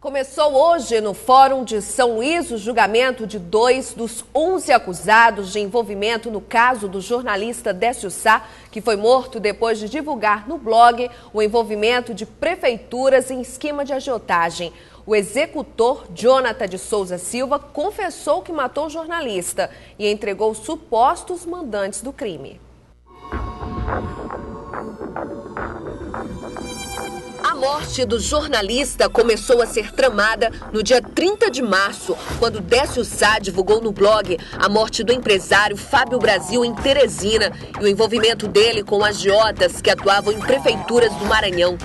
Começou hoje no Fórum de São Luís o julgamento de 2 dos 11 acusados de envolvimento no caso do jornalista Décio Sá, que foi morto depois de divulgar no blog o envolvimento de prefeituras em esquema de agiotagem. O executor, Jonathan de Souza Silva, confessou que matou o jornalista e entregou supostos mandantes do crime. A morte do jornalista começou a ser tramada no dia 30 de março, quando Décio Sá divulgou no blog a morte do empresário Fábio Brasil em Teresina e o envolvimento dele com agiotas que atuavam em prefeituras do Maranhão.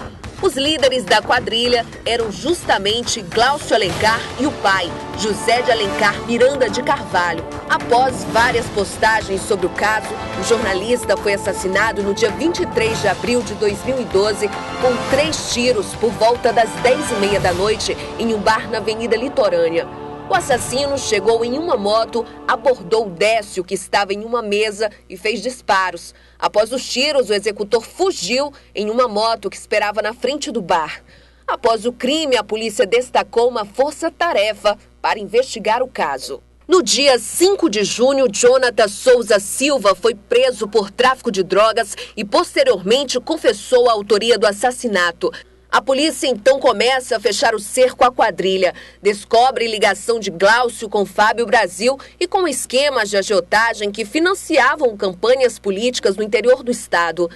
Os líderes da quadrilha eram justamente Glaucio Alencar e o pai, José de Alencar Miranda de Carvalho. Após várias postagens sobre o caso, o jornalista foi assassinado no dia 23 de abril de 2012 com 3 tiros por volta das 10h30 da noite em um bar na Avenida Litorânea. O assassino chegou em uma moto, abordou Décio, que estava em uma mesa, e fez disparos. Após os tiros, o executor fugiu em uma moto que esperava na frente do bar. Após o crime, a polícia destacou uma força-tarefa para investigar o caso. No dia 5 de junho, Jonathan Souza Silva foi preso por tráfico de drogas e posteriormente confessou a autoria do assassinato. A polícia então começa a fechar o cerco à quadrilha. Descobre ligação de Glaucio com Fábio Brasil e com esquemas de agiotagem que financiavam campanhas políticas no interior do estado.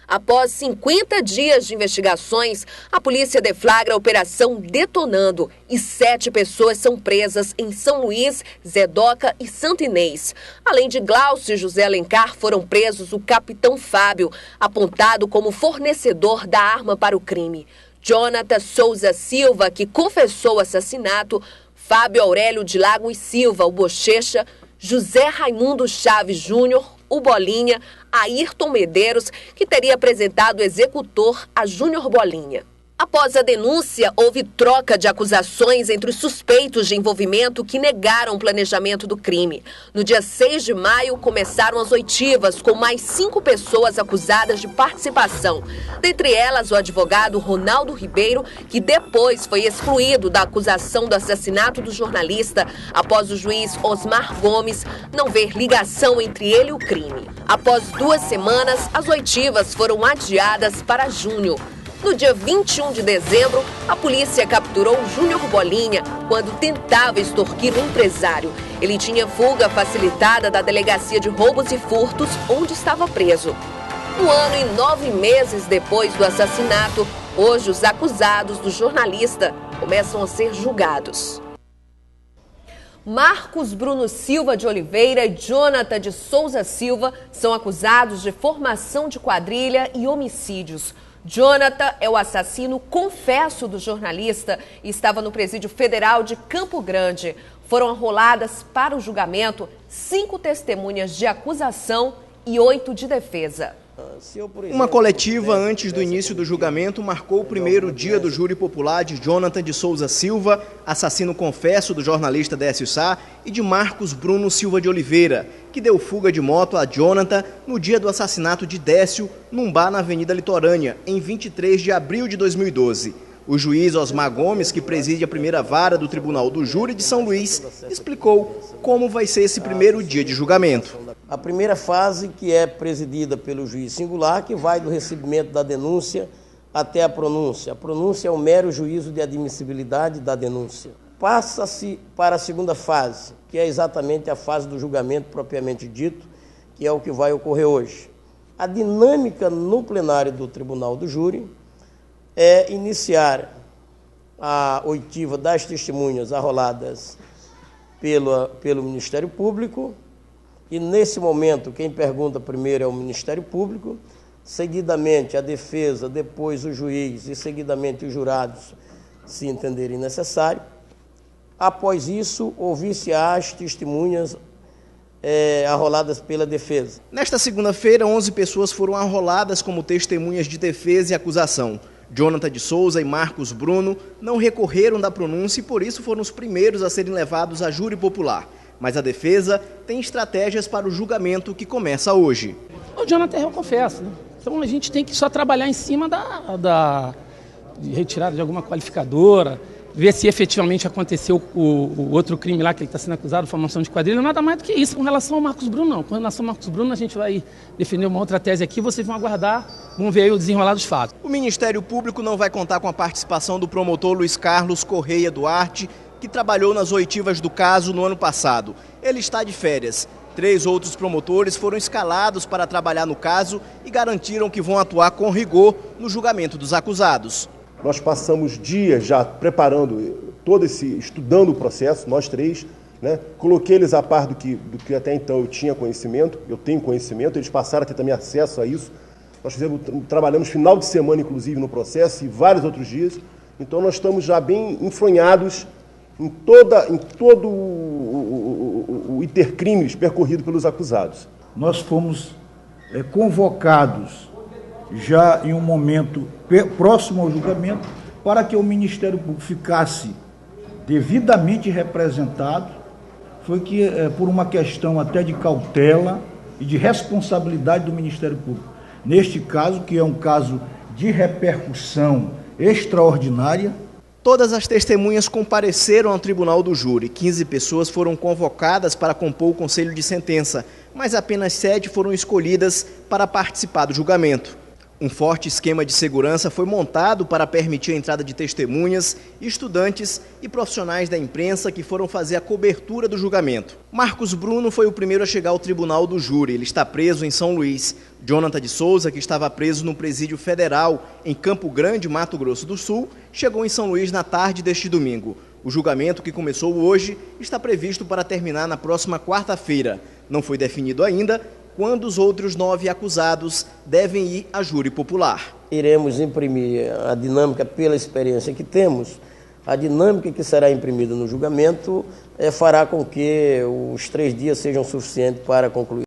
Após 50 dias de investigações, a polícia deflagra a Operação Detonando e 7 pessoas são presas em São Luís, Zedoca e Santo Inês. Além de Glaucio e José Alencar, foram presos o capitão Fábio, apontado como fornecedor da arma para o crime. Jonathan Souza Silva, que confessou o assassinato, Fábio Aurélio de Lago e Silva, o Bochecha, José Raimundo Chaves Júnior, o Bolinha, Ayrton Medeiros, que teria apresentado o executor a Júnior Bolinha. Após a denúncia, houve troca de acusações entre os suspeitos de envolvimento que negaram o planejamento do crime. No dia 6 de maio, começaram as oitivas, com mais 5 pessoas acusadas de participação. Dentre elas, o advogado Ronaldo Ribeiro, que depois foi excluído da acusação do assassinato do jornalista, após o juiz Osmar Gomes não ver ligação entre ele e o crime. Após 2 semanas, as oitivas foram adiadas para junho. No dia 21 de dezembro, a polícia capturou Júnior Bolinha quando tentava extorquir um empresário. Ele tinha fuga facilitada da Delegacia de Roubos e Furtos, onde estava preso. 1 ano e 9 meses depois do assassinato, hoje os acusados do jornalista começam a ser julgados. Marcos Bruno Silva de Oliveira e Jonathan de Souza Silva são acusados de formação de quadrilha e homicídios. Jonathan é o assassino confesso do jornalista e estava no Presídio Federal de Campo Grande. Foram arroladas para o julgamento 5 testemunhas de acusação e 8 de defesa. Uma coletiva antes do início do julgamento marcou o primeiro dia do júri popular de Jonathan de Souza Silva, assassino confesso do jornalista Décio Sá, e de Marcos Bruno Silva de Oliveira, que deu fuga de moto a Jonathan no dia do assassinato de Décio, num bar na Avenida Litorânea, em 23 de abril de 2012. O juiz Osmar Gomes, que preside a primeira vara do Tribunal do Júri de São Luís, explicou como vai ser esse primeiro dia de julgamento. A primeira fase, que é presidida pelo juiz singular, que vai do recebimento da denúncia até a pronúncia. A pronúncia é um mero juízo de admissibilidade da denúncia. Passa-se para a segunda fase, que é exatamente a fase do julgamento propriamente dito, que é o que vai ocorrer hoje. A dinâmica no plenário do Tribunal do Júri é iniciar a oitiva das testemunhas arroladas pelo Ministério Público, e nesse momento quem pergunta primeiro é o Ministério Público, seguidamente a defesa, depois o juiz e seguidamente os jurados, se entenderem necessário. Após isso, ouvir-se as testemunhas arroladas pela defesa. Nesta segunda-feira, 11 pessoas foram arroladas como testemunhas de defesa e acusação. Jonathan de Souza e Marcos Bruno não recorreram da pronúncia e por isso foram os primeiros a serem levados a júri popular. Mas a defesa tem estratégias para o julgamento que começa hoje. O Jonathan eu confesso, né? Então a gente tem que só trabalhar em cima da retirada de alguma qualificadora, ver se efetivamente aconteceu o outro crime lá que ele está sendo acusado, formação de quadrilha, nada mais do que isso. Com relação ao Marcos Bruno, não. Com relação ao Marcos Bruno, a gente vai defender uma outra tese aqui, vocês vão aguardar, vão ver aí o desenrolar dos fatos. O Ministério Público não vai contar com a participação do promotor Luiz Carlos Correia Duarte, que trabalhou nas oitivas do caso no ano passado. Ele está de férias. 3 outros promotores foram escalados para trabalhar no caso e garantiram que vão atuar com rigor no julgamento dos acusados. Nós passamos dias já preparando estudando o processo, nós 3, né? Coloquei eles a par do que até então eu tinha conhecimento, eu tenho conhecimento, eles passaram a ter também acesso a isso. Nós trabalhamos final de semana, inclusive, no processo e vários outros dias. Então nós estamos já bem enfronhados em todo o intercrimes percorrido pelos acusados. Nós fomos convocados já em um momento próximo ao julgamento para que o Ministério Público ficasse devidamente representado. Foi que, por uma questão até de cautela e de responsabilidade do Ministério Público, neste caso, que é um caso de repercussão extraordinária. Todas as testemunhas compareceram ao tribunal do júri. 15 pessoas foram convocadas para compor o conselho de sentença, mas apenas 7 foram escolhidas para participar do julgamento. Um forte esquema de segurança foi montado para permitir a entrada de testemunhas, estudantes e profissionais da imprensa que foram fazer a cobertura do julgamento. Marcos Bruno foi o primeiro a chegar ao tribunal do júri. Ele está preso em São Luís. Jonathan de Souza, que estava preso no presídio federal em Campo Grande, Mato Grosso do Sul, chegou em São Luís na tarde deste domingo. O julgamento, que começou hoje, está previsto para terminar na próxima quarta-feira. Não foi definido ainda quando os outros 9 acusados devem ir a júri popular. Iremos imprimir a dinâmica pela experiência que temos. A dinâmica que será imprimida no julgamento fará com que os 3 dias sejam suficientes para concluir.